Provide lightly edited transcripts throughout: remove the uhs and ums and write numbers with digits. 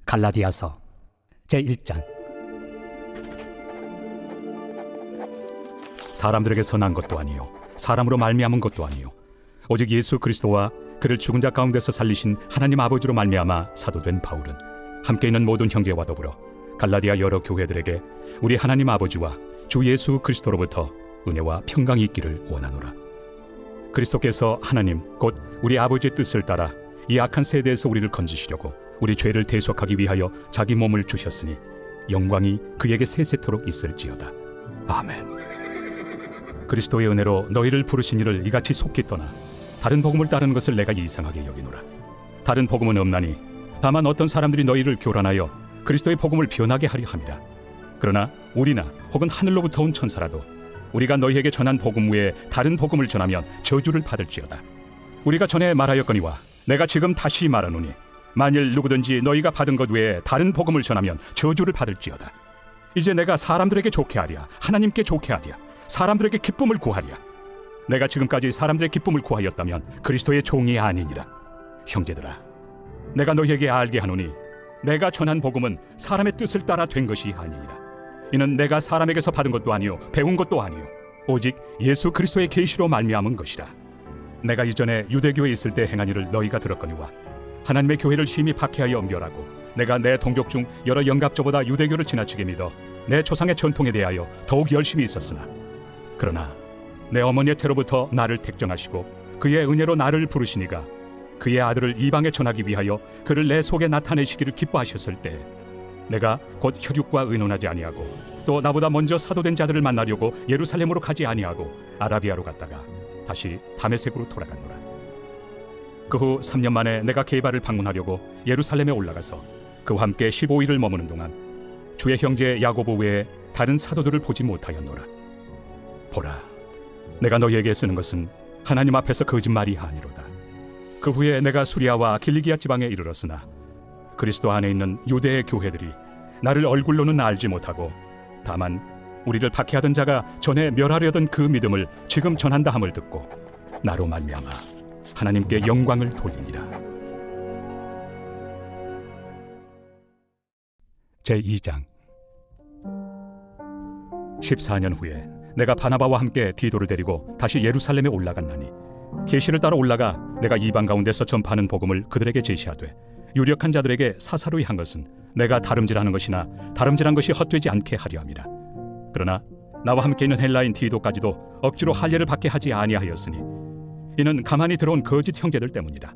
갈라디아서 제1장. 사람들에게 선한 것도 아니요 사람으로 말미암은 것도 아니요 오직 예수 그리스도와 그를 죽은 자 가운데서 살리신 하나님 아버지로 말미암아 사도된 바울은 함께 있는 모든 형제와 더불어 갈라디아 여러 교회들에게 우리 하나님 아버지와 주 예수 그리스도로부터 은혜와 평강이 있기를 원하노라. 그리스도께서 하나님 곧 우리 아버지의 뜻을 따라 이 악한 세대에서 우리를 건지시려고 우리 죄를 대속하기 위하여 자기 몸을 주셨으니 영광이 그에게 세세토록 있을지어다. 아멘. 그리스도의 은혜로 너희를 부르신 이를 이같이 속히 떠나 다른 복음을 따르는 것을 내가 이상하게 여기노라. 다른 복음은 없나니 다만 어떤 사람들이 너희를 교란하여 그리스도의 복음을 변하게 하려 함이라. 그러나 우리나 혹은 하늘로부터 온 천사라도 우리가 너희에게 전한 복음 외에 다른 복음을 전하면 저주를 받을지어다. 우리가 전에 말하였거니와 내가 지금 다시 말하노니 만일 누구든지 너희가 받은 것 외에 다른 복음을 전하면 저주를 받을지어다. 이제 내가 사람들에게 좋게 하랴 하나님께 좋게 하랴 사람들에게 기쁨을 구하랴. 내가 지금까지 사람들의 기쁨을 구하였다면 그리스도의 종이 아니니라. 형제들아, 내가 너희에게 알게 하노니 내가 전한 복음은 사람의 뜻을 따라 된 것이 아니니라. 이는 내가 사람에게서 받은 것도 아니요 배운 것도 아니요 오직 예수 그리스도의 계시로 말미암은 것이라. 내가 이전에 유대교에 있을 때 행한 일을 너희가 들었거니와 하나님의 교회를 심히 박해하여 멸하고 내가 내 동족 중 여러 영갑조보다 유대교를 지나치게 믿어 내 조상의 전통에 대하여 더욱 열심히 있었으나 그러나 내 어머니의 태로부터 나를 택정하시고 그의 은혜로 나를 부르시니가 그의 아들을 이방에 전하기 위하여 그를 내 속에 나타내시기를 기뻐하셨을 때 내가 곧 혈육과 의논하지 아니하고 또 나보다 먼저 사도된 자들을 만나려고 예루살렘으로 가지 아니하고 아라비아로 갔다가 다시 다메섹으로 돌아갔노라. 그 후 3년 만에 내가 게바를 방문하려고 예루살렘에 올라가서 그와 함께 15일을 머무는 동안 주의 형제 야고보 외에 다른 사도들을 보지 못하였노라. 보라, 내가 너희에게 쓰는 것은 하나님 앞에서 거짓말이 아니로다. 그 후에 내가 수리아와 길리기아 지방에 이르렀으나 그리스도 안에 있는 유대의 교회들이 나를 얼굴로는 알지 못하고 다만 우리를 박해하던 자가 전에 멸하려던 그 믿음을 지금 전한다 함을 듣고 나로 말미암아 하나님께 영광을 돌리니라. 제2장. 14년 후에 내가 바나바와 함께 디도를 데리고 다시 예루살렘에 올라갔나니 계시를 따라 올라가 내가 이방 가운데서 전파하는 복음을 그들에게 제시하되 유력한 자들에게 사사로이 한 것은 내가 다름질하는 것이나 다름질한 것이 헛되지 않게 하려 함이라. 그러나 나와 함께 있는 헬라인 디도까지도 억지로 할례를 받게 하지 아니하였으니 이는 가만히 들어온 거짓 형제들 때문이라.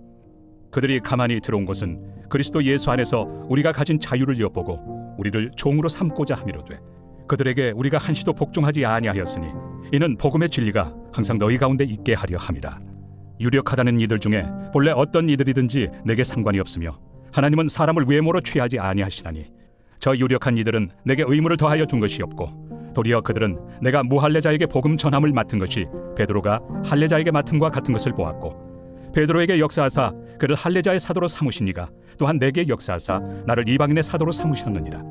그들이 가만히 들어온 것은 그리스도 예수 안에서 우리가 가진 자유를 엿보고 우리를 종으로 삼고자 함이로되 그들에게 우리가 한시도 복종하지 아니하였으니 이는 복음의 진리가 항상 너희 가운데 있게 하려 함이라. 유력하다는 이들 중에 본래 어떤 이들이든지 내게 상관이 없으며 하나님은 사람을 외모로 취하지 아니하시나니 저 유력한 이들은 내게 의무를 더하여 준 것이 없고 도리어 그들은 내가 무할례자에게 복음 전함을 맡은 것이 베드로가 할례자에게 맡음과 같은 것을 보았고 베드로에게 역사하사 그를 할례자의 사도로 삼으시니가 또한 내게 역사하사 나를 이방인의 사도로 삼으셨느니라.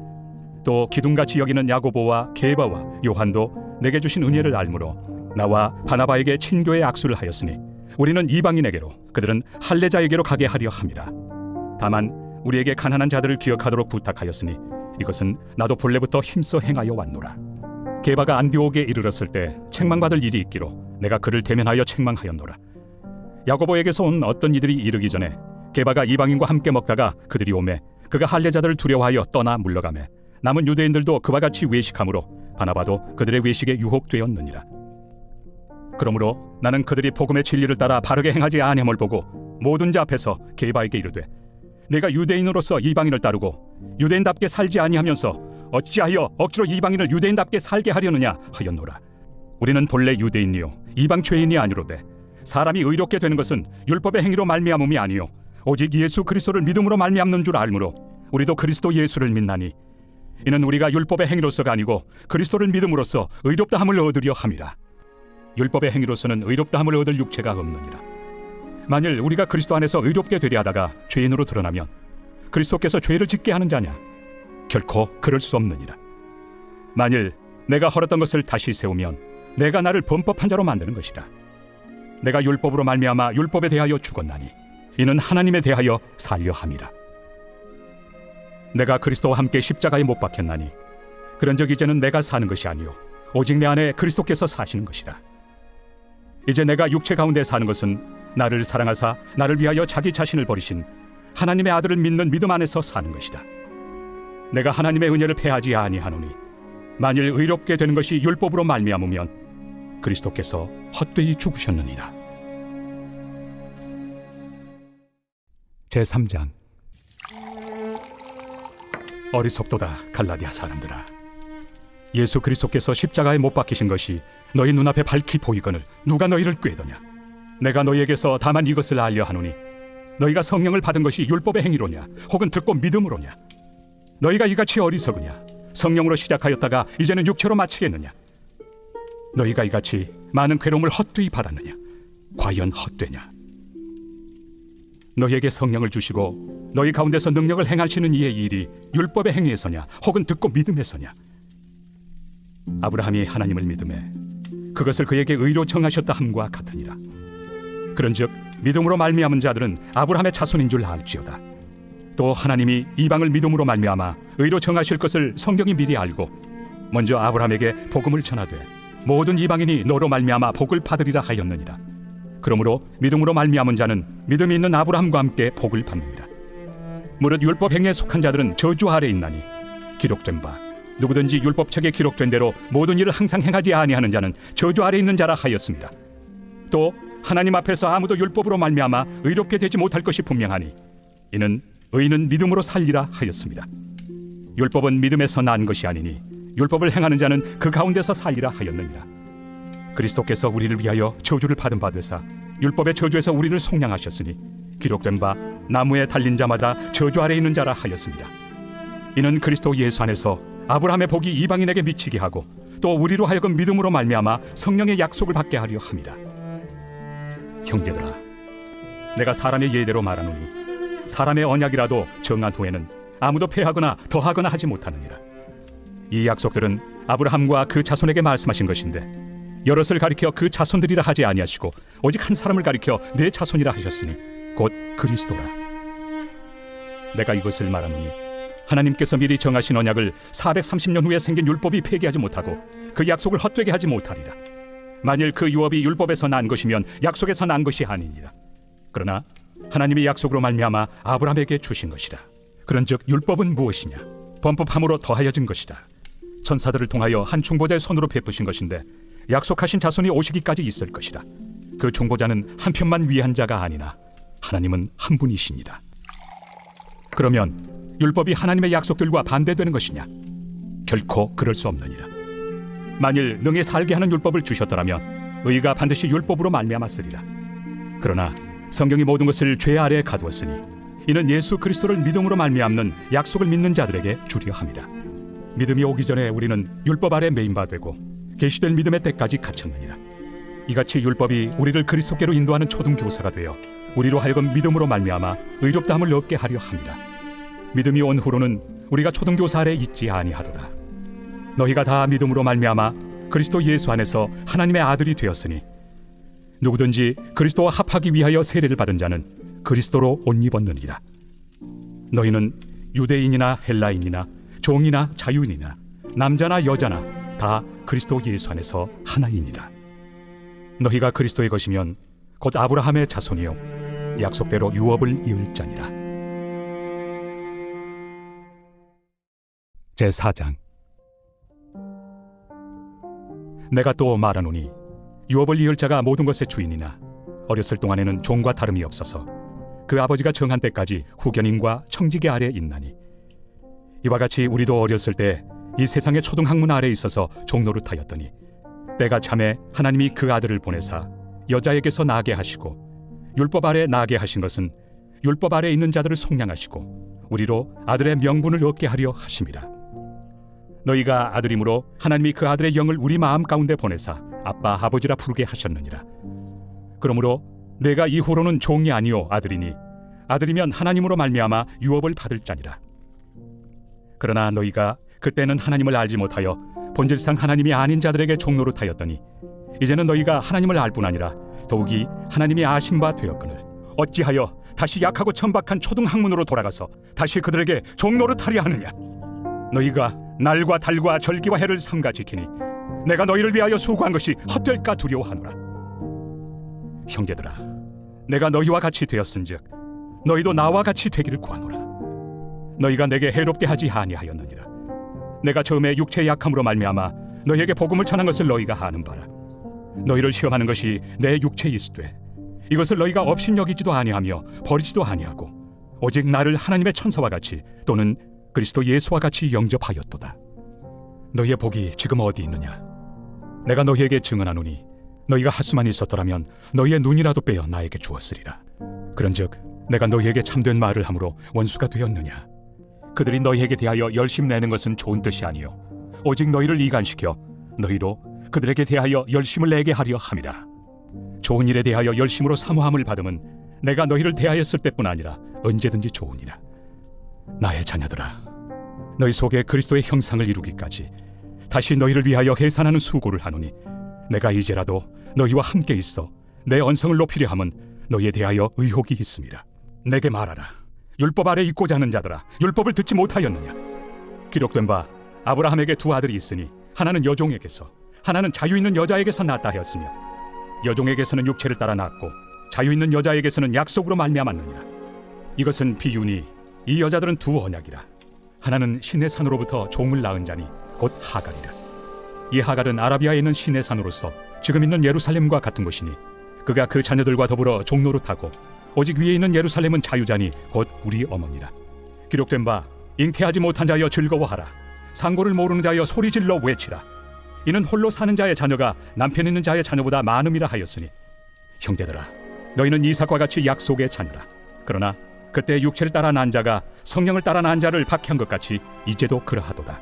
또 기둥같이 여기는 야고보와 게바와 요한도 내게 주신 은혜를 알므로 나와 바나바에게 친교의 악수를 하였으니 우리는 이방인에게로 그들은 할례자에게로 가게 하려 함이라. 다만 우리에게 가난한 자들을 기억하도록 부탁하였으니 이것은 나도 본래부터 힘써 행하여 왔노라. 게바가 안디옥에 이르렀을 때 책망받을 일이 있기로 내가 그를 대면하여 책망하였노라. 야고보에게서 온 어떤 이들이 이르기 전에 게바가 이방인과 함께 먹다가 그들이 오매 그가 할례자들을 두려워하여 떠나 물러가매 남은 유대인들도 그와 같이 외식함으로 바나바도 그들의 외식에 유혹되었느니라. 그러므로 나는 그들이 복음의 진리를 따라 바르게 행하지 아니함을 보고 모든 자 앞에서 게바에게 이르되 내가 유대인으로서 이방인을 따르고 유대인답게 살지 아니하면서 어찌하여 억지로 이방인을 유대인답게 살게 하려느냐 하였노라. 우리는 본래 유대인이요 이방 죄인이 아니로되 사람이 의롭게 되는 것은 율법의 행위로 말미암음이 아니요 오직 예수 그리스도를 믿음으로 말미암는 줄 알므로 우리도 그리스도 예수를 믿나니 이는 우리가 율법의 행위로서가 아니고 그리스도를 믿음으로써 의롭다함을 얻으려 함이라. 율법의 행위로서는 의롭다함을 얻을 육체가 없느니라. 만일 우리가 그리스도 안에서 의롭게 되려 하다가 죄인으로 드러나면 그리스도께서 죄를 짓게 하는 자냐? 결코 그럴 수 없느니라. 만일 내가 헐었던 것을 다시 세우면 내가 나를 범법한 자로 만드는 것이라. 내가 율법으로 말미암아 율법에 대하여 죽었나니 이는 하나님에 대하여 살려 함이라. 내가 그리스도와 함께 십자가에 못 박혔나니 그런즉 이제는 내가 사는 것이 아니요 오직 내 안에 그리스도께서 사시는 것이라. 이제 내가 육체 가운데 사는 것은 나를 사랑하사 나를 위하여 자기 자신을 버리신 하나님의 아들을 믿는 믿음 안에서 사는 것이다. 내가 하나님의 은혜를 패하지 아니하노니 만일 의롭게 되는 것이 율법으로 말미암으면 그리스도께서 헛되이 죽으셨느니라. 제3장. 어리석도다 갈라디아 사람들아, 예수 그리스도께서 십자가에 못 박히신 것이 너희 눈앞에 밝히 보이거늘 누가 너희를 꾀더냐. 내가 너희에게서 다만 이것을 알려 하노니 너희가 성령을 받은 것이 율법의 행위로냐 혹은 듣고 믿음으로냐. 너희가 이같이 어리석으냐. 성령으로 시작하였다가 이제는 육체로 마치겠느냐. 너희가 이같이 많은 괴로움을 헛되이 받았느냐. 과연 헛되냐. 너희에게 성령을 주시고 너희 가운데서 능력을 행하시는 이의 일이 율법의 행위에서냐 혹은 듣고 믿음에서냐. 아브라함이 하나님을 믿음에 그것을 그에게 의로 정하셨다 함과 같으니라. 그런즉 믿음으로 말미암은 자들은 아브라함의 자손인 줄 알지어다. 또 하나님이 이방을 믿음으로 말미암아 의로 정하실 것을 성경이 미리 알고 먼저 아브라함에게 복음을 전하되 모든 이방인이 너로 말미암아 복을 받으리라 하였느니라. 그러므로 믿음으로 말미암은 자는 믿음이 있는 아브라함과 함께 복을 받느니라. 무릇 율법 행위에 속한 자들은 저주 아래 있나니 기록된 바 누구든지 율법책에 기록된 대로 모든 일을 항상 행하지 아니하는 자는 저주 아래 있는 자라 하였습니다. 또 하나님 앞에서 아무도 율법으로 말미암아 의롭게 되지 못할 것이 분명하니 이는 의인은 믿음으로 살리라 하였습니다. 율법은 믿음에서 난 것이 아니니 율법을 행하는 자는 그 가운데서 살리라 하였느니라. 그리스도께서 우리를 위하여 저주를 받은 바 되사 율법의 저주에서 우리를 속량하셨으니 기록된 바 나무에 달린 자마다 저주 아래 있는 자라 하였습니다. 이는 그리스도 예수 안에서 아브라함의 복이 이방인에게 미치게 하고 또 우리로 하여금 믿음으로 말미암아 성령의 약속을 받게 하려 함이라. 형제들아, 내가 사람의 예대로 말하노니 사람의 언약이라도 정한 후에는 아무도 폐하거나 더하거나 하지 못하느니라. 이 약속들은 아브라함과 그 자손에게 말씀하신 것인데 여럿을 가리켜 그 자손들이라 하지 아니하시고 오직 한 사람을 가리켜 내 자손이라 하셨으니 곧 그리스도라. 내가 이것을 말하노니 하나님께서 미리 정하신 언약을 430년 후에 생긴 율법이 폐기하지 못하고 그 약속을 헛되게 하지 못하리라. 만일 그 유업이 율법에서 난 것이면 약속에서 난 것이 아니니라. 그러나 하나님이 약속으로 말미암아 아브라함에게 주신 것이라. 그런즉 율법은 무엇이냐? 범법함으로 더하여진 것이다. 천사들을 통하여 한 중보자의 손으로 베푸신 것인데 약속하신 자손이 오시기까지 있을 것이다. 그 중보자는 한 편만 위한 자가 아니나 하나님은 한 분이시니라. 그러면 율법이 하나님의 약속들과 반대되는 것이냐? 결코 그럴 수 없느니라. 만일 능히 살게 하는 율법을 주셨더라면 의가 반드시 율법으로 말미암았으리라. 그러나 성경이 모든 것을 죄 아래에 가두었으니 이는 예수 그리스도를 믿음으로 말미암는 약속을 믿는 자들에게 주려 함이라. 믿음이 오기 전에 우리는 율법 아래 매인 바 되고 계시될 믿음의 때까지 갇혔느니라. 이같이 율법이 우리를 그리스도께로 인도하는 초등교사가 되어 우리로 하여금 믿음으로 말미암아 의롭다함을 얻게 하려 함이라. 믿음이 온 후로는 우리가 초등교사 아래 있지 아니하도다. 너희가 다 믿음으로 말미암아 그리스도 예수 안에서 하나님의 아들이 되었으니 누구든지 그리스도와 합하기 위하여 세례를 받은 자는 그리스도로 옷 입었느니라. 너희는 유대인이나 헬라인이나 종이나 자유인이나 남자나 여자나 다 그리스도 예수 안에서 하나이니라. 너희가 그리스도의 것이면 곧 아브라함의 자손이요 약속대로 유업을 이을 자니라. 제4장. 내가 또 말하노니 유업을 이을 자가 모든 것의 주인이나 어렸을 동안에는 종과 다름이 없어서 그 아버지가 정한 때까지 후견인과 청지기 아래 있나니 이와 같이 우리도 어렸을 때 이 세상의 초등학문 아래 있어서 종노릇하였더니 때가 참에 하나님이 그 아들을 보내사 여자에게서 나게 하시고 율법 아래 나게 하신 것은 율법 아래 있는 자들을 속량하시고 우리로 아들의 명분을 얻게 하려 하심이라. 너희가 아들이므로 하나님이 그 아들의 영을 우리 마음 가운데 보내사 아빠 아버지라 부르게 하셨느니라. 그러므로 내가 이후로는 종이 아니요 아들이니 아들이면 하나님으로 말미암아 유업을 받을 자니라. 그러나 너희가 그때는 하나님을 알지 못하여 본질상 하나님이 아닌 자들에게 종노릇하였더니 이제는 너희가 하나님을 알 뿐 아니라 더욱이 하나님이 아신 바 되었거늘 어찌하여 다시 약하고 천박한 초등학문으로 돌아가서 다시 그들에게 종노릇하려 하느냐? 너희가 날과 달과 절기와 해를 삼가 지키니 내가 너희를 위하여 수고한 것이 헛될까 두려워하노라. 형제들아, 내가 너희와 같이 되었은즉 너희도 나와 같이 되기를 구하노라. 너희가 내게 해롭게 하지 아니하였느니라. 내가 처음에 육체의 약함으로 말미암아 너희에게 복음을 전한 것을 너희가 아는 바라. 너희를 시험하는 것이 내 육체에 있으되 이것을 너희가 업신여기지도 아니하며 버리지도 아니하고 오직 나를 하나님의 천사와 같이 또는 그리스도 예수와 같이 영접하였도다. 너희의 복이 지금 어디 있느냐? 내가 너희에게 증언하노니 너희가 하수만 있었더라면 너희의 눈이라도 빼어 나에게 주었으리라. 그런즉 내가 너희에게 참된 말을 함으로 원수가 되었느냐? 그들이 너희에게 대하여 열심 내는 것은 좋은 뜻이 아니요 오직 너희를 이간시켜 너희로 그들에게 대하여 열심을 내게 하려 함이라. 좋은 일에 대하여 열심으로 사모함을 받음은 내가 너희를 대하였을 때뿐 아니라 언제든지 좋으니라. 나의 자녀들아, 너희 속에 그리스도의 형상을 이루기까지 다시 너희를 위하여 해산하는 수고를 하노니 내가 이제라도 너희와 함께 있어 내 언성을 높이려 함은 너희에 대하여 의혹이 있음이라. 내게 말하라. 율법 아래 있고자 하는 자들아, 율법을 듣지 못하였느냐? 기록된 바 아브라함에게 두 아들이 있으니 하나는 여종에게서 하나는 자유 있는 여자에게서 낳았다 하였으며 여종에게서는 육체를 따라 낳았고 자유 있는 여자에게서는 약속으로 말미암았느니라. 이것은 비유니 이 여자들은 두 언약이라. 하나는 신의 산으로부터 종을 낳은 자니 곧 하갈이라. 이 하갈은 아라비아에 있는 신의 산으로서 지금 있는 예루살렘과 같은 곳이니 그가 그 자녀들과 더불어 종노릇하고 오직 위에 있는 예루살렘은 자유자니 곧 우리 어머니라. 기록된 바 잉태하지 못한 자여 즐거워하라. 상고를 모르는 자여 소리질러 외치라. 이는 홀로 사는 자의 자녀가 남편 있는 자의 자녀보다 많음이라 하였으니 형제들아, 너희는 이삭과 같이 약속의 자녀라. 그러나 그때 육체를 따라 난 자가 성령을 따라 난 자를 박해한 것 같이 이제도 그러하도다.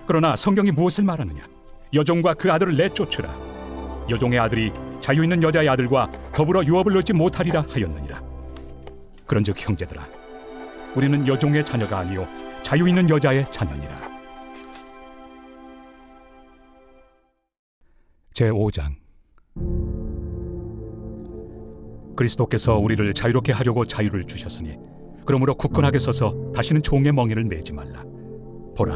그러나 성경이 무엇을 말하느냐? 여종과 그 아들을 내쫓으라. 여종의 아들이 자유 있는 여자의 아들과 더불어 유업을 얻지 못하리라 하였느니라. 그런즉 형제들아, 우리는 여종의 자녀가 아니요 자유 있는 여자의 자녀니라. 제5장. 그리스도께서 우리를 자유롭게 하려고 자유를 주셨으니 그러므로 굳건하게 서서 다시는 종의 멍에를 매지 말라. 보라,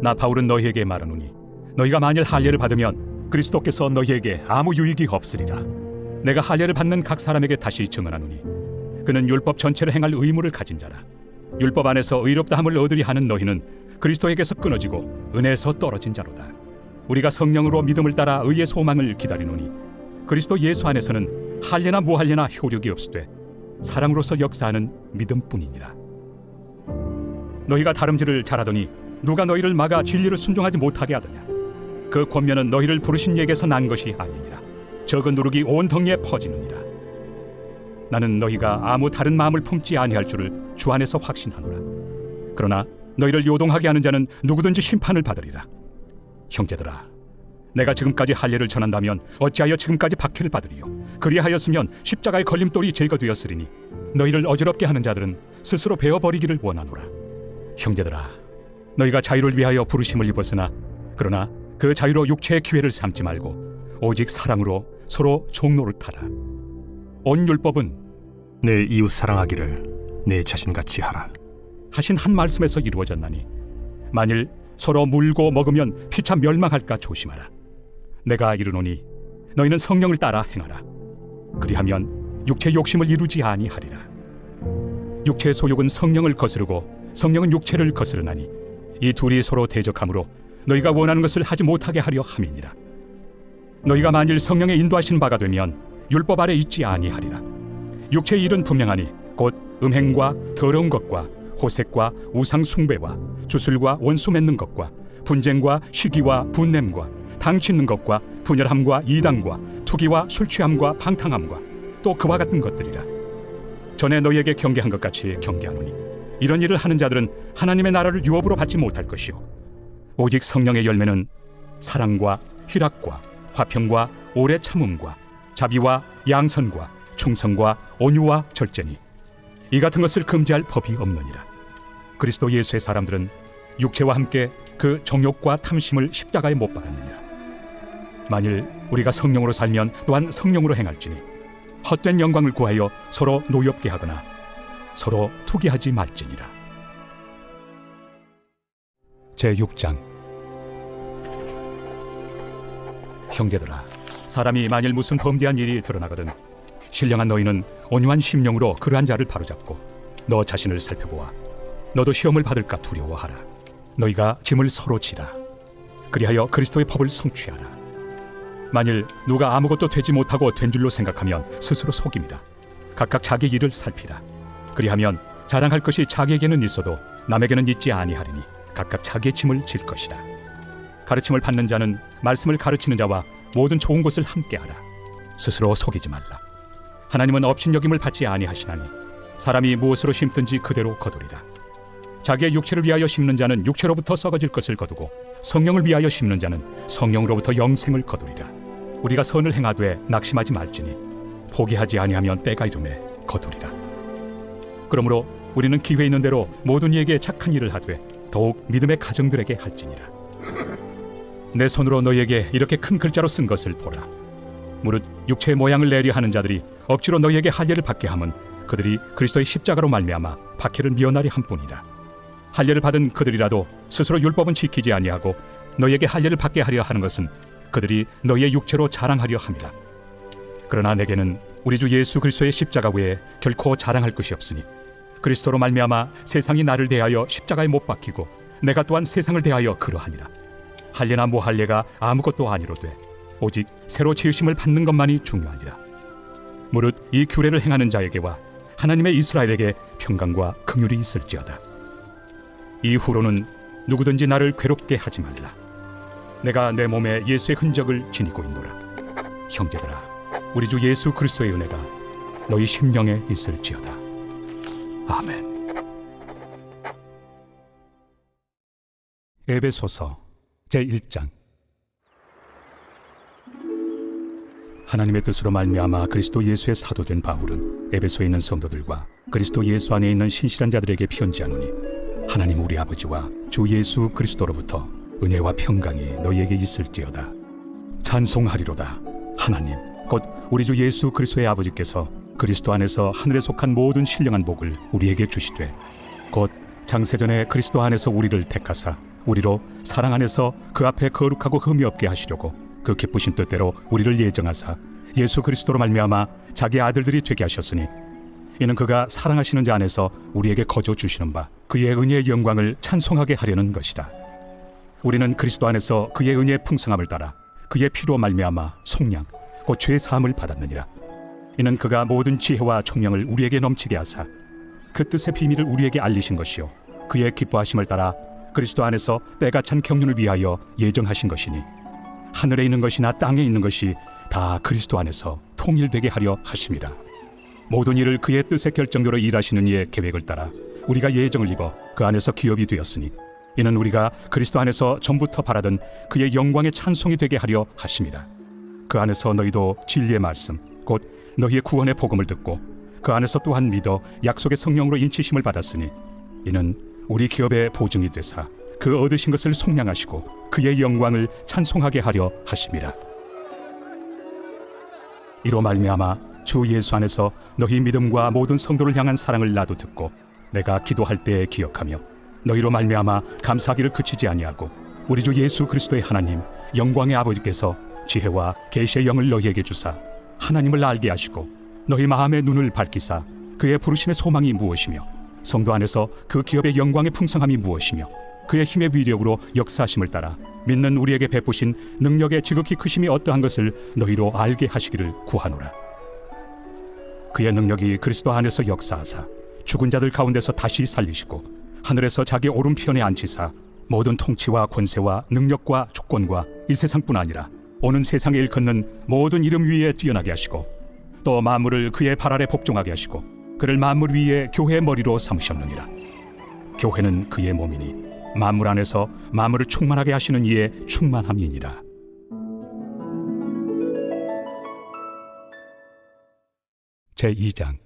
나 바울은 너희에게 말하노니 너희가 만일 할례를 받으면 그리스도께서 너희에게 아무 유익이 없으리라. 내가 할례를 받는 각 사람에게 다시 증언하노니 그는 율법 전체를 행할 의무를 가진 자라. 율법 안에서 의롭다함을 얻으리 하는 너희는 그리스도에게서 끊어지고 은혜에서 떨어진 자로다. 우리가 성령으로 믿음을 따라 의의 소망을 기다리노니 그리스도 예수 안에서는 할례나 무할례나 효력이 없으되 사랑으로서 역사하는 믿음뿐이니라. 너희가 다름질을 잘하더니 누가 너희를 막아 진리를 순종하지 못하게 하더냐? 그 권면은 너희를 부르신 이에게서 난 것이 아니니라. 적은 누룩이 온 덩이에 퍼지느니라. 나는 너희가 아무 다른 마음을 품지 아니할 줄을 주 안에서 확신하노라. 그러나 너희를 요동하게 하는 자는 누구든지 심판을 받으리라. 형제들아, 내가 지금까지 할례를 전한다면 어찌하여 지금까지 박해를 받으리요? 그리하였으면 십자가의 걸림돌이 제거되었으리니 너희를 어지럽게 하는 자들은 스스로 베어버리기를 원하노라. 형제들아, 너희가 자유를 위하여 부르심을 입었으나 그러나 그 자유로 육체의 기회를 삼지 말고 오직 사랑으로 서로 종노릇하라. 온 율법은 내 이웃 사랑하기를 내 자신같이 하라 하신 한 말씀에서 이루어졌나니 만일 서로 물고 먹으면 피차 멸망할까 조심하라. 내가 이르노니 너희는 성령을 따라 행하라. 그리하면 육체의 욕심을 이루지 아니하리라. 육체의 소욕은 성령을 거스르고 성령은 육체를 거스르나니 이 둘이 서로 대적하므로 너희가 원하는 것을 하지 못하게 하려 함이니라. 너희가 만일 성령의 인도하신 바가 되면 율법 아래 있지 아니하리라. 육체의 일은 분명하니 곧 음행과 더러운 것과 호색과 우상 숭배와 주술과 원수 맺는 것과 분쟁과 시기와 분냄과 당치는 것과 분열함과 이단과 투기와 술 취함과 방탕함과 또 그와 같은 것들이라. 전에 너희에게 경계한 것 같이 경계하노니 이런 일을 하는 자들은 하나님의 나라를 유업으로 받지 못할 것이요 오직 성령의 열매는 사랑과 희락과 화평과 오래 참음과 자비와 양선과 충성과 온유와 절제니 이 같은 것을 금지할 법이 없느니라. 그리스도 예수의 사람들은 육체와 함께 그 정욕과 탐심을 십자가에 못 박았느니라. 만일 우리가 성령으로 살면 또한 성령으로 행할지니 헛된 영광을 구하여 서로 노엽게 하거나 서로 투기하지 말지니라. 제6장. 형제들아, 사람이 만일 무슨 범죄한 일이 드러나거든 신령한 너희는 온유한 심령으로 그러한 자를 바로잡고 너 자신을 살펴보아 너도 시험을 받을까 두려워하라. 너희가 짐을 서로 지라. 그리하여 그리스도의 법을 성취하라. 만일 누가 아무것도 되지 못하고 된 줄로 생각하면 스스로 속임이라. 각각 자기 일을 살피라. 그리하면 자랑할 것이 자기에게는 있어도 남에게는 있지 아니하리니 각각 자기의 짐을 질 것이라. 가르침을 받는 자는 말씀을 가르치는 자와 모든 좋은 것을 함께하라. 스스로 속이지 말라. 하나님은 업신여김을 받지 아니하시나니 사람이 무엇으로 심든지 그대로 거두리라. 자기의 육체를 위하여 심는 자는 육체로부터 썩어질 것을 거두고 성령을 위하여 심는 자는 성령으로부터 영생을 거두리라. 우리가 선을 행하되 낙심하지 말지니 포기하지 아니하면 때가 이르매 거두리라. 그러므로 우리는 기회 있는 대로 모든 이에게 착한 일을 하되 더욱 믿음의 가정들에게 할지니라. 내 손으로 너희에게 이렇게 큰 글자로 쓴 것을 보라. 무릇 육체의 모양을 내려 하는 자들이 억지로 너희에게 할례를 받게 함은 그들이 그리스도의 십자가로 말미암아 박해를 미워나리 함뿐이라. 할례를 받은 그들이라도 스스로 율법은 지키지 아니하고 너희에게 할례를 받게 하려 하는 것은 그들이 너희의 육체로 자랑하려 함이라. 그러나 내게는 우리 주 예수 그리스도의 십자가 외에 결코 자랑할 것이 없으니 그리스도로 말미암아 세상이 나를 대하여 십자가에 못 박히고 내가 또한 세상을 대하여 그러하니라. 할례나 무할례가 아무것도 아니로되 오직 새로 지으심을 받는 것만이 중요하니라. 무릇 이 규례를 행하는 자에게와 하나님의 이스라엘에게 평강과 긍휼이 있을지어다. 이후로는 누구든지 나를 괴롭게 하지 말라. 내가 내 몸에 예수의 흔적을 지니고 있노라. 형제들아, 우리 주 예수 그리스도의 은혜가 너희 심령에 있을지어다. 아멘. 에베소서 제1장. 하나님의 뜻으로 말미암아 그리스도 예수의 사도된 바울은 에베소에 있는 성도들과 그리스도 예수 안에 있는 신실한 자들에게 편지하노니 하나님 우리 아버지와 주 예수 그리스도로부터 은혜와 평강이 너희에게 있을지어다. 찬송하리로다. 하나님 곧 우리 주 예수 그리스도의 아버지께서 그리스도 안에서 하늘에 속한 모든 신령한 복을 우리에게 주시되 곧 장세전에 그리스도 안에서 우리를 택하사 우리로 사랑 안에서 그 앞에 거룩하고 흠이 없게 하시려고 그 기쁘신 뜻대로 우리를 예정하사 예수 그리스도로 말미암아 자기 아들들이 되게 하셨으니 이는 그가 사랑하시는 자 안에서 우리에게 거저 주시는 바 그의 은혜의 영광을 찬송하게 하려는 것이라. 우리는 그리스도 안에서 그의 은혜의 풍성함을 따라 그의 피로 말미암아 속량 곧 죄의 사함을 받았느니라. 이는 그가 모든 지혜와 총명을 우리에게 넘치게 하사 그 뜻의 비밀을 우리에게 알리신 것이요 그의 기뻐하심을 따라 그리스도 안에서 때가 찬 경륜을 위하여 예정하신 것이니 하늘에 있는 것이나 땅에 있는 것이 다 그리스도 안에서 통일되게 하려 하심이라. 모든 일을 그의 뜻의 결정대로 일하시는 이의 계획을 따라 우리가 예정을 입어 그 안에서 기업이 되었으니 이는 우리가 그리스도 안에서 전부터 바라던 그의 영광의 찬송이 되게 하려 하심이라. 그 안에서 너희도 진리의 말씀 곧 너희의 구원의 복음을 듣고 그 안에서 또한 믿어 약속의 성령으로 인치심을 받았으니 이는 우리 기업의 보증이 되사 그 얻으신 것을 속량하시고 그의 영광을 찬송하게 하려 하심이라. 이로 말미암아 주 예수 안에서 너희 믿음과 모든 성도를 향한 사랑을 나도 듣고 내가 기도할 때에 기억하며 너희로 말미암아 감사하기를 그치지 아니하고 우리 주 예수 그리스도의 하나님 영광의 아버지께서 지혜와 계시의 영을 너희에게 주사 하나님을 알게 하시고 너희 마음의 눈을 밝히사 그의 부르심의 소망이 무엇이며 성도 안에서 그 기업의 영광의 풍성함이 무엇이며 그의 힘의 위력으로 역사하심을 따라 믿는 우리에게 베푸신 능력의 지극히 크심이 어떠한 것을 너희로 알게 하시기를 구하노라. 그의 능력이 그리스도 안에서 역사하사 죽은 자들 가운데서 다시 살리시고 하늘에서 자기 오른편에 앉히사 모든 통치와 권세와 능력과 주권과 이 세상뿐 아니라 오는 세상에 일컫는 모든 이름 위에 뛰어나게 하시고 또 만물을 그의 발 아래 복종하게 하시고 그를 만물 위에 교회의 머리로 삼으셨느니라. 교회는 그의 몸이니 만물 안에서 만물을 충만하게 하시는 이의 충만함이니라. 제2장.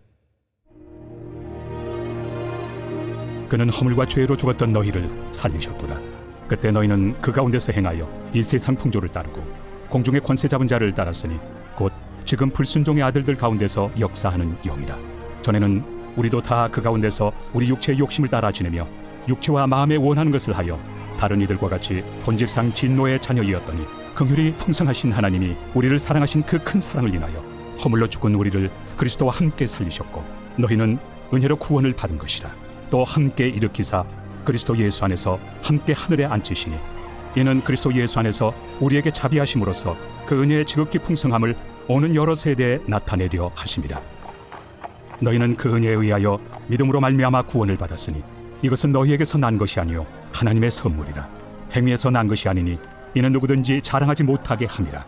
그는 허물과 죄로 죽었던 너희를 살리셨도다. 그때 너희는 그 가운데서 행하여 이 세상 풍조를 따르고 공중의 권세 잡은 자를 따랐으니 곧 지금 불순종의 아들들 가운데서 역사하는 영이라. 전에는 우리도 다 그 가운데서 우리 육체의 욕심을 따라 지내며 육체와 마음에 원하는 것을 하여 다른 이들과 같이 본질상 진노의 자녀이었더니 긍휼이 풍성하신 하나님이 우리를 사랑하신 그 큰 사랑을 인하여 허물로 죽은 우리를 그리스도와 함께 살리셨고 너희는 은혜로 구원을 받은 것이라. 또 함께 일으키사 그리스도 예수 안에서 함께 하늘에 앉히시니 이는 그리스도 예수 안에서 우리에게 자비하심으로써 그 은혜의 지극히 풍성함을 오는 여러 세대에 나타내려 하심이라. 너희는 그 은혜에 의하여 믿음으로 말미암아 구원을 받았으니 이것은 너희에게서 난 것이 아니요 하나님의 선물이라. 행위에서 난 것이 아니니 이는 누구든지 자랑하지 못하게 함이라.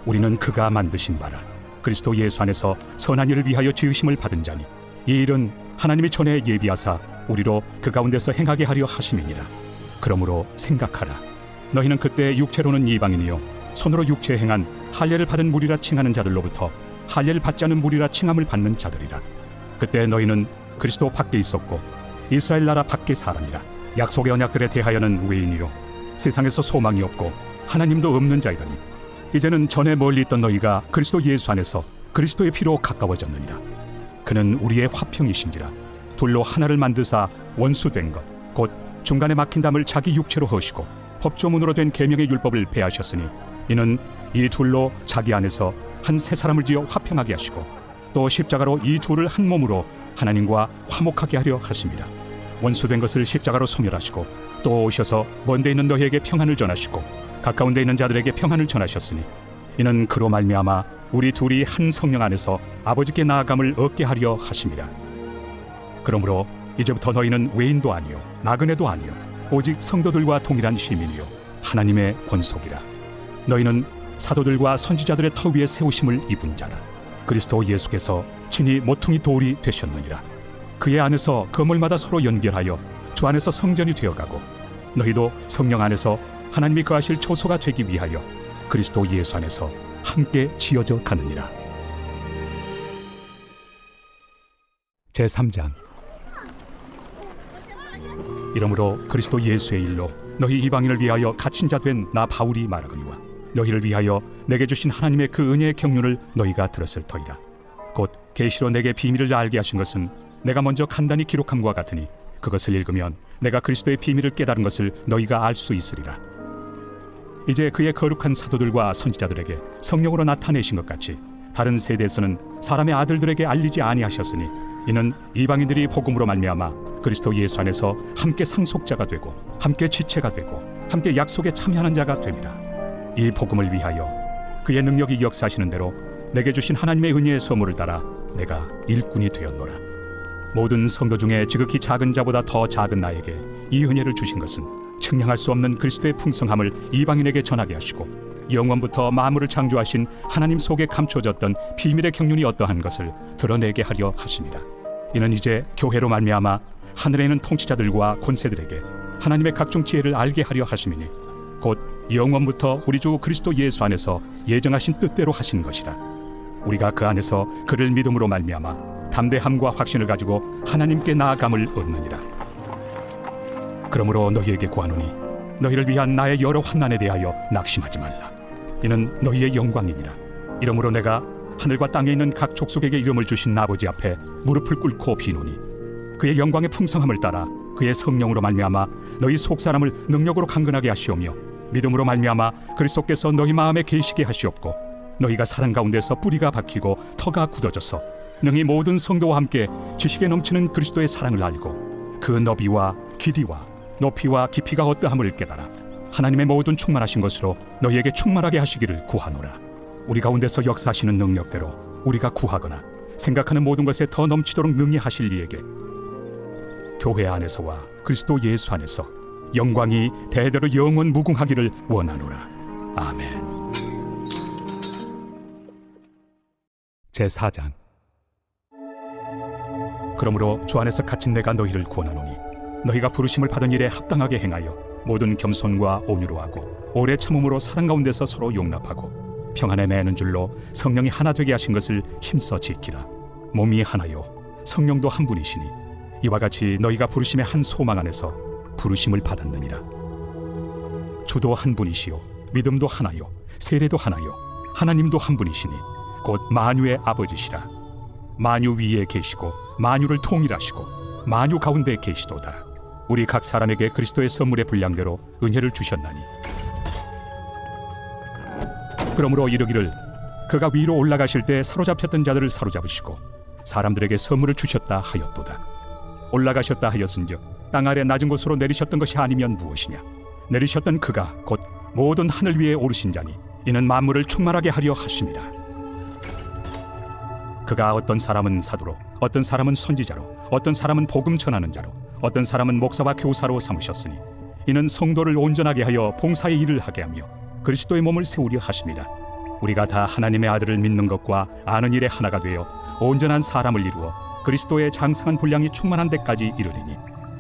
우리는 그가 만드신 바라 그리스도 예수 안에서 선한 일을 위하여 지으심을 받은 자니 이 일은 하나님이 전에 예비하사 우리로 그 가운데서 행하게 하려 하심이니라. 그러므로 생각하라. 너희는 그때 육체로는 이방인이요 손으로 육체에 행한 할례를 받은 무리라 칭하는 자들로부터 할례를 받지 않은 무리라 칭함을 받는 자들이라. 그때 너희는 그리스도 밖에 있었고 이스라엘 나라 밖의 사람이라. 약속의 언약들에 대하여는 외인이요 세상에서 소망이 없고 하나님도 없는 자이더니 이제는 전에 멀리 있던 너희가 그리스도 예수 안에서 그리스도의 피로 가까워졌느니라. 그는 우리의 화평이신지라. 둘로 하나를 만드사 원수된 것 곧 중간에 막힌 담을 자기 육체로 허시고 법조문으로 된 계명의 율법을 배하셨으니 이는 이 둘로 자기 안에서 한 새 사람을 지어 화평하게 하시고 또 십자가로 이 둘을 한 몸으로 하나님과 화목하게 하려 하심이라. 원수된 것을 십자가로 소멸하시고 또 오셔서 먼데 있는 너희에게 평안을 전하시고 가까운 데 있는 자들에게 평안을 전하셨으니 이는 그로 말미암아 우리 둘이 한 성령 안에서 아버지께 나아감을 얻게 하려 하심이라. 그러므로 이제부터 너희는 외인도 아니요 나그네도 아니요 오직 성도들과 동일한 시민이요 하나님의 권속이라. 너희는 사도들과 선지자들의 터 위에 세우심을 입은 자라. 그리스도 예수께서 친히 모퉁이 돌이 되셨느니라. 그의 안에서 건물마다 서로 연결하여 주 안에서 성전이 되어가고 너희도 성령 안에서 하나님이 거하실 초소가 되기 위하여 그리스도 예수 안에서 함께 지어져 가느니라. 제3장. 이러므로 그리스도 예수의 일로 너희 이방인을 위하여 갇힌 자 된 나 바울이 말하거니와 너희를 위하여 내게 주신 하나님의 그 은혜의 경륜을 너희가 들었을 터이라. 곧 계시로 내게 비밀을 알게 하신 것은 내가 먼저 간단히 기록함과 같으니 그것을 읽으면 내가 그리스도의 비밀을 깨달은 것을 너희가 알 수 있으리라. 이제 그의 거룩한 사도들과 선지자들에게 성령으로 나타내신 것 같이 다른 세대에서는 사람의 아들들에게 알리지 아니하셨으니 이는 이방인들이 복음으로 말미암아 그리스도 예수 안에서 함께 상속자가 되고 함께 지체가 되고 함께 약속에 참여하는 자가 됨이라. 이 복음을 위하여 그의 능력이 역사하시는 대로 내게 주신 하나님의 은혜의 선물을 따라 내가 일꾼이 되었노라. 모든 성도 중에 지극히 작은 자보다 더 작은 나에게 이 은혜를 주신 것은 측량할 수 없는 그리스도의 풍성함을 이방인에게 전하게 하시고 영원부터 만물을 창조하신 하나님 속에 감춰졌던 비밀의 경륜이 어떠한 것을 드러내게 하려 하심이라. 이는 이제 교회로 말미암아 하늘에 있는 통치자들과 권세들에게 하나님의 각종 지혜를 알게 하려 하심이니 곧 영원부터 우리 주 그리스도 예수 안에서 예정하신 뜻대로 하신 것이라. 우리가 그 안에서 그를 믿음으로 말미암아 담대함과 확신을 가지고 하나님께 나아감을 얻느니라. 그러므로 너희에게 구하노니 너희를 위한 나의 여러 환난에 대하여 낙심하지 말라. 이는 너희의 영광이니라. 이러므로 내가 하늘과 땅에 있는 각 족속에게 이름을 주신 아버지 앞에 무릎을 꿇고 비노니 그의 영광의 풍성함을 따라 그의 성령으로 말미암아 너희 속 사람을 능력으로 강건하게 하시오며 믿음으로 말미암아 그리스도께서 너희 마음에 계시게 하시옵고 너희가 사랑 가운데서 뿌리가 박히고 터가 굳어져서 능히 모든 성도와 함께 지식에 넘치는 그리스도의 사랑을 알고 그 너비와 길이와 높이와 깊이가 어떠함을 깨달아 하나님의 모든 충만하신 것으로 너희에게 충만하게 하시기를 구하노라. 우리 가운데서 역사하시는 능력대로 우리가 구하거나 생각하는 모든 것에 더 넘치도록 능히 하실 이에게 교회 안에서와 그리스도 예수 안에서 영광이 대대로 영원 무궁하기를 원하노라. 아멘. 제4장. 그러므로 주 안에서 갇힌 내가 너희를 권하노니 너희가 부르심을 받은 일에 합당하게 행하여 모든 겸손과 온유로 하고 오래 참음으로 사랑 가운데서 서로 용납하고 평안에 매는 줄로 성령이 하나 되게 하신 것을 힘써 지키라. 몸이 하나요 성령도 한 분이시니 이와 같이 너희가 부르심의 한 소망 안에서 부르심을 받았느니라. 주도 한 분이시요 믿음도 하나요 세례도 하나요 하나님도 한 분이시니 곧 만유의 아버지시라. 만유 위에 계시고 만유를 통일하시고 만유 가운데 계시도다. 우리 각 사람에게 그리스도의 선물의 분량대로 은혜를 주셨나니 그러므로 이르기를 그가 위로 올라가실 때 사로잡혔던 자들을 사로잡으시고 사람들에게 선물을 주셨다 하였도다. 올라가셨다 하였은즉 땅 아래 낮은 곳으로 내리셨던 것이 아니면 무엇이냐? 내리셨던 그가 곧 모든 하늘 위에 오르신 자니 이는 만물을 충만하게 하려 하심이라. 그가 어떤 사람은 사도로, 어떤 사람은 선지자로, 어떤 사람은 복음 전하는 자로, 어떤 사람은 목사와 교사로 삼으셨으니 이는 성도를 온전하게 하여 봉사의 일을 하게 하며 그리스도의 몸을 세우려 하심이라. 우리가 다 하나님의 아들을 믿는 것과 아는 일에 하나가 되어 온전한 사람을 이루어 그리스도의 장성한 분량이 충만한 데까지 이르리니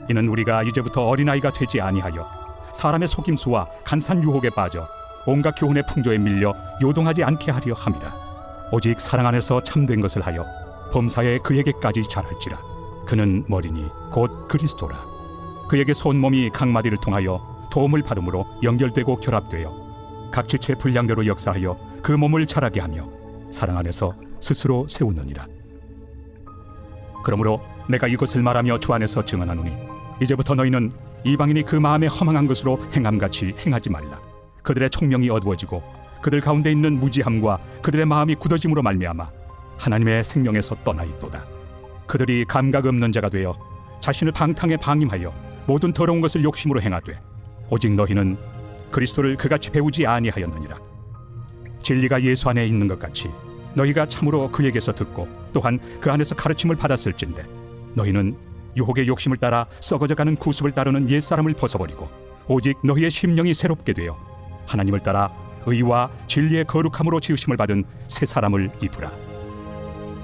이는 우리가 이제부터 어린아이가 되지 아니하여 사람의 속임수와 간산 유혹에 빠져 온갖 교훈의 풍조에 밀려 요동하지 않게 하려 함이라. 오직 사랑 안에서 참된 것을 하여 범사에 그에게까지 자랄지라. 그는 머리니 곧 그리스도라. 그에게서 온 몸이 각 마디를 통하여 도움을 받음으로 연결되고 결합되어 각 지체의 분량대로 역사하여 그 몸을 자라게 하며 사랑 안에서 스스로 세우느니라. 그러므로 내가 이것을 말하며 주 안에서 증언하노니 이제부터 너희는 이방인이 그 마음에 허망한 것으로 행함같이 행하지 말라. 그들의 총명이 어두워지고 그들 가운데 있는 무지함과 그들의 마음이 굳어짐으로 말미암아 하나님의 생명에서 떠나 있도다. 그들이 감각 없는 자가 되어 자신을 방탕에 방임하여 모든 더러운 것을 욕심으로 행하되 오직 너희는 그리스도를 그같이 배우지 아니하였느니라. 진리가 예수 안에 있는 것 같이 너희가 참으로 그에게서 듣고 또한 그 안에서 가르침을 받았을진데 너희는 유혹의 욕심을 따라 썩어져가는 구습을 따르는 옛사람을 벗어버리고 오직 너희의 심령이 새롭게 되어 하나님을 따라 의와 진리의 거룩함으로 지으심을 받은 새 사람을 입으라.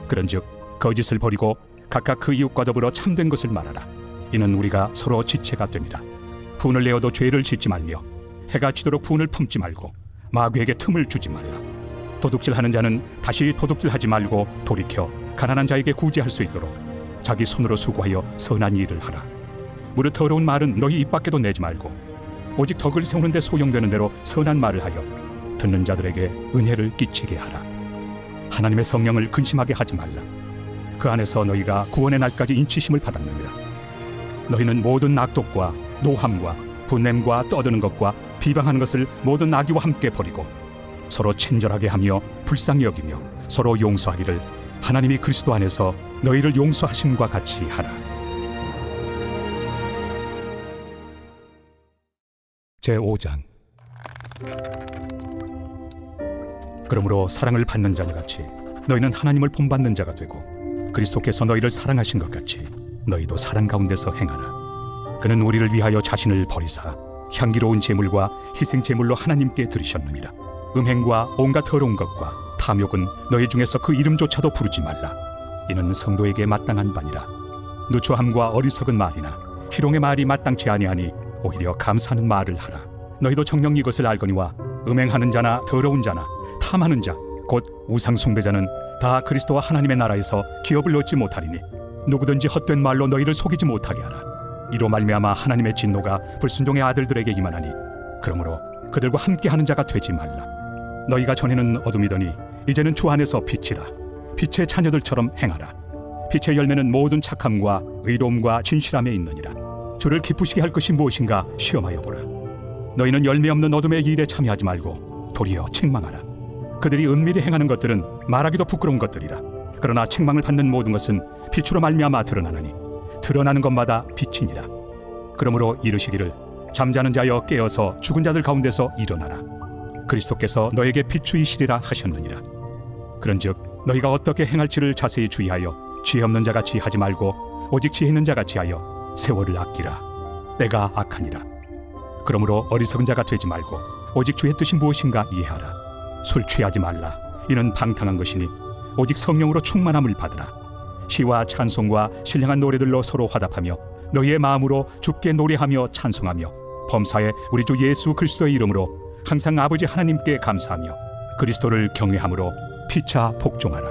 그런즉 거짓을 버리고 각각 그 이웃과 더불어 참된 것을 말하라. 이는 우리가 서로 지체가 됩니다. 분을 내어도 죄를 짓지 말며 해가 지도록 분을 품지 말고 마귀에게 틈을 주지 말라. 도둑질하는 자는 다시 도둑질하지 말고 돌이켜 가난한 자에게 구제할 수 있도록 자기 손으로 수고하여 선한 일을 하라. 무릇 더러운 말은 너희 입 밖에도 내지 말고 오직 덕을 세우는 데 소용되는 대로 선한 말을 하여 듣는 자들에게 은혜를 끼치게 하라. 하나님의 성령을 근심하게 하지 말라. 그 안에서 너희가 구원의 날까지 인치심을 받았느니라. 너희는 모든 악독과 노함과 분냄과 떠드는 것과 비방하는 것을 모든 악의와 함께 버리고 서로 친절하게 하며 불쌍히 여기며 서로 용서하기를 하나님이 그리스도 안에서 너희를 용서하심과 같이 하라. 제5장. 그러므로 사랑을 받는 자와 같이 너희는 하나님을 본받는 자가 되고 그리스도께서 너희를 사랑하신 것 같이 너희도 사랑 가운데서 행하라. 그는 우리를 위하여 자신을 버리사 향기로운 제물과 희생 제물로 하나님께 드리셨느니라. 음행과 온갖 더러운 것과 탐욕은 너희 중에서 그 이름조차도 부르지 말라. 이는 성도에게 마땅한 바니라. 누추함과 어리석은 말이나 희롱의 말이 마땅치 아니하니 오히려 감사하는 말을 하라. 너희도 정녕 이것을 알거니와 음행하는 자나 더러운 자나 탐하는 자 곧 우상 숭배자는 다 그리스도와 하나님의 나라에서 기업을 얻지 못하리니 누구든지 헛된 말로 너희를 속이지 못하게 하라. 이로 말미암아 하나님의 진노가 불순종의 아들들에게 임하나니 그러므로 그들과 함께하는 자가 되지 말라. 너희가 전에는 어둠이더니 이제는 주 안에서 빛이라. 빛의 자녀들처럼 행하라. 빛의 열매는 모든 착함과 의로움과 진실함에 있느니라. 주를 기쁘시게 할 것이 무엇인가 시험하여 보라. 너희는 열매 없는 어둠의 일에 참여하지 말고 도리어 책망하라. 그들이 은밀히 행하는 것들은 말하기도 부끄러운 것들이라. 그러나 책망을 받는 모든 것은 빛으로 말미암아 드러나나니 드러나는 것마다 빛이니라. 그러므로 이르시기를 잠자는 자여 깨어서 죽은 자들 가운데서 일어나라. 그리스도께서 너에게 비추이시리라 하셨느니라. 그런즉 너희가 어떻게 행할지를 자세히 주의하여 지혜 없는 자같이 하지 말고 오직 지혜 있는 자같이 하여 세월을 아끼라. 때가 악하니라. 그러므로 어리석은 자가 되지 말고 오직 주의 뜻이 무엇인가 이해하라. 술 취하지 말라. 이는 방탕한 것이니 오직 성령으로 충만함을 받으라. 시와 찬송과 신령한 노래들로 서로 화답하며 너희의 마음으로 주께 노래하며 찬송하며 범사에 우리 주 예수 그리스도의 이름으로 항상 아버지 하나님께 감사하며 그리스도를 경외함으로 피차 복종하라.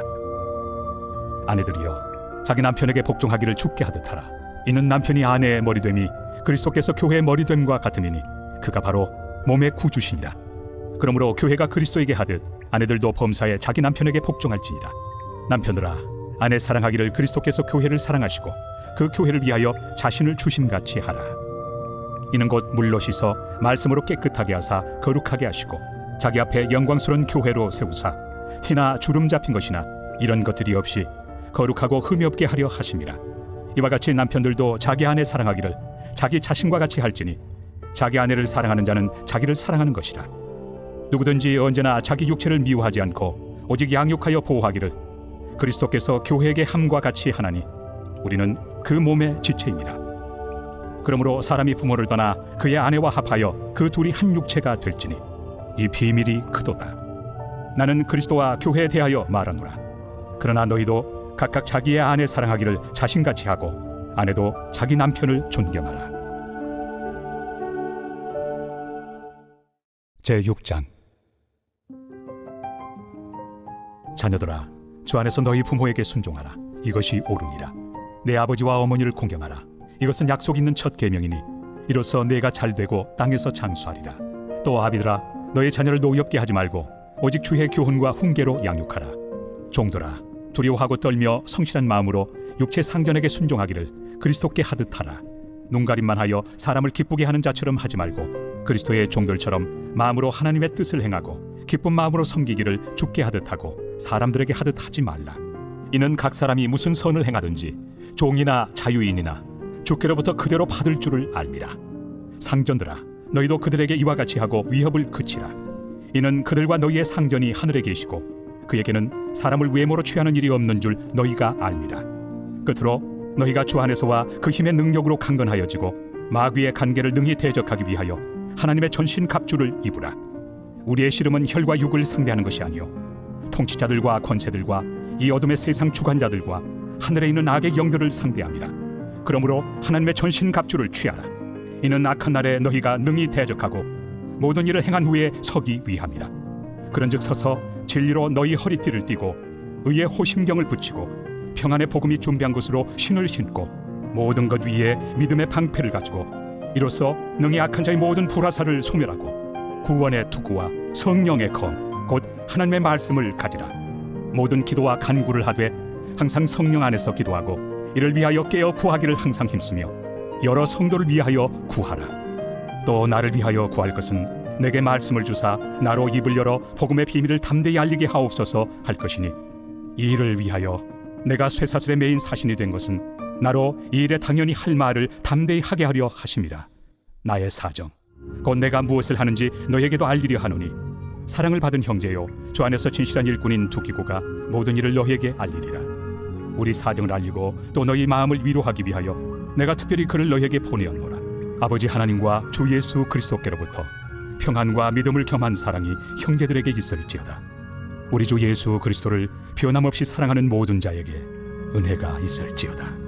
아내들이여 자기 남편에게 복종하기를 주께 하듯 하라. 이는 남편이 아내의 머리됨이 그리스도께서 교회의 머리됨과 같음이니 그가 바로 몸의 구주시니라. 그러므로 교회가 그리스도에게 하듯 아내들도 범사에 자기 남편에게 복종할지니라. 남편들아 아내 사랑하기를 그리스도께서 교회를 사랑하시고 그 교회를 위하여 자신을 주심같이 하라. 이는 곧 물로 씻어 말씀으로 깨끗하게 하사 거룩하게 하시고 자기 앞에 영광스러운 교회로 세우사 티나 주름 잡힌 것이나 이런 것들이 없이 거룩하고 흠이 없게 하려 하심이라. 이와 같이 남편들도 자기 아내 사랑하기를 자기 자신과 같이 할지니 자기 아내를 사랑하는 자는 자기를 사랑하는 것이라. 누구든지 언제나 자기 육체를 미워하지 않고 오직 양육하여 보호하기를 그리스도께서 교회에게 함과 같이 하나니 우리는 그 몸의 지체입니다. 그러므로 사람이 부모를 떠나 그의 아내와 합하여 그 둘이 한 육체가 될지니 이 비밀이 크도다. 나는 그리스도와 교회에 대하여 말하노라. 그러나 너희도 각각 자기의 아내 사랑하기를 자신같이 하고 아내도 자기 남편을 존경하라. 제6장. 자녀들아, 주 안에서 너희 부모에게 순종하라. 이것이 옳으니라. 내 아버지와 어머니를 공경하라. 이것은 약속 있는 첫 계명이니 이로써 내가 잘되고 땅에서 장수하리라. 또 아비들아, 너희 자녀를 노엽게 하지 말고 오직 주의 교훈과 훈계로 양육하라. 종들아, 두려워하고 떨며 성실한 마음으로 육체 상견에게 순종하기를 그리스도께 하듯 하라. 눈가림만 하여 사람을 기쁘게 하는 자처럼 하지 말고 그리스도의 종들처럼 마음으로 하나님의 뜻을 행하고 기쁜 마음으로 섬기기를 주께 하듯 하고 사람들에게 하듯 하지 말라. 이는 각 사람이 무슨 선을 행하든지 종이나 자유인이나 주께로부터 그대로 받을 줄을 알미라. 상전들아, 너희도 그들에게 이와 같이 하고 위협을 그치라. 이는 그들과 너희의 상전이 하늘에 계시고 그에게는 사람을 외모로 취하는 일이 없는 줄 너희가 알미라. 끝으로 너희가 주 안에서와 그 힘의 능력으로 강건하여지고 마귀의 간계를 능히 대적하기 위하여 하나님의 전신 갑주를 입으라. 우리의 씨름은 혈과 육을 상대하는 것이 아니요 통치자들과 권세들과 이 어둠의 세상 주관자들과 하늘에 있는 악의 영들을 상대함이라. 그러므로 하나님의 전신 갑주를 취하라. 이는 악한 날에 너희가 능히 대적하고 모든 일을 행한 후에 서기 위함이라. 그런즉 서서 진리로 너희 허리띠를 띠고 의의 호심경을 붙이고 평안의 복음이 준비한 것으로 신을 신고 모든 것 위에 믿음의 방패를 가지고 이로써 능히 악한 자의 모든 불화살을 소멸하고 구원의 투구와 성령의 검 곧 하나님의 말씀을 가지라. 모든 기도와 간구를 하되 항상 성령 안에서 기도하고 이를 위하여 깨어 구하기를 항상 힘쓰며 여러 성도를 위하여 구하라. 또 나를 위하여 구할 것은 내게 말씀을 주사 나로 입을 열어 복음의 비밀을 담대히 알리게 하옵소서 할 것이니 이 일을 위하여 내가 쇠사슬의 메인 사신이 된 것은 나로 이 일에 당연히 할 말을 담대히 하게 하려 하심이라. 나의 사정 곧 내가 무엇을 하는지 너에게도 알리려 하노니 사랑을 받은 형제요 주 안에서 진실한 일꾼인 두기고가 모든 일을 너에게 알리리라. 우리 사정을 알리고 또 너희 마음을 위로하기 위하여 내가 특별히 그를 너에게 보내었노라. 아버지 하나님과 주 예수 그리스도께로부터 평안과 믿음을 겸한 사랑이 형제들에게 있을지어다. 우리 주 예수 그리스도를 변함없이 사랑하는 모든 자에게 은혜가 있을지어다.